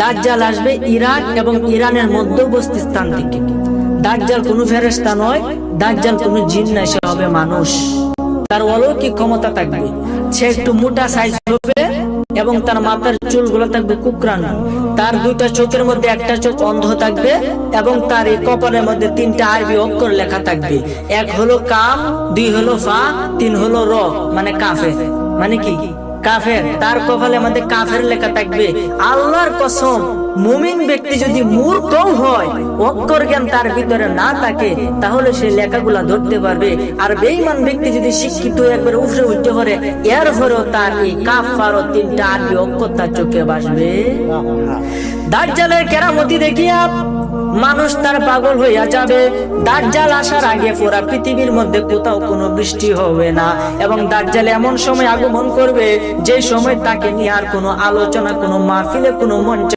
দাজ্জাল আসবে ইরাক এবং ইরানের মধ্যবর্তী স্থান থেকে। দাজ্জাল কোনো ফেরেশতা নয়, দাজ্জাল কোনো জিন নয়, সে হবে মানুষ। তার অলৌকিক ক্ষমতা থাকবে, সে একটু মোটা সাইজ হবে এবং তার মাথার চুলগুলো থাকবে কুকরানো। তার দুইটা চোখের মধ্যে একটা চোখ অন্ধ থাকবে এবং তার এই কপালের মধ্যে 3টা আরবি অক্ষর লেখা থাকবে। এক হলো কাফ, 2 হলো ফা, 3 হলো র, মানে কাফের। মানে কি? কাফের। তার কপালের মধ্যে কাফের লেখা থাকবে। আল্লাহর কসম, মুমিন ব্যক্তি যদি মূর্খ হয়, অক্ষর জ্ঞান তার ভিতরে না থাকে, তাহলে সে লেখাগুলা ধরতে পারবে। আর বেঈমান ব্যক্তি যদি শিক্ষিত একবার উপরে উঠতে পারে, এরপরেও তার এই কাফ আর 3টা আরবি অক্ষর তার চোখে ভাসবে। দাজ্জালের কেরামতি দেখিয়া মানুষ তার পাগল হইয়া যাবে। দাজ্জাল আসার আগে পুরা পৃথিবীর মধ্যে কোথাও কোনো বৃষ্টি হবে না এবং দাজ্জাল এমন সময় আগমন করবে যে সময় তাকে নিয়ে আর কোনো আলোচনা, কোনো মাহফিলে, কোনো মঞ্চে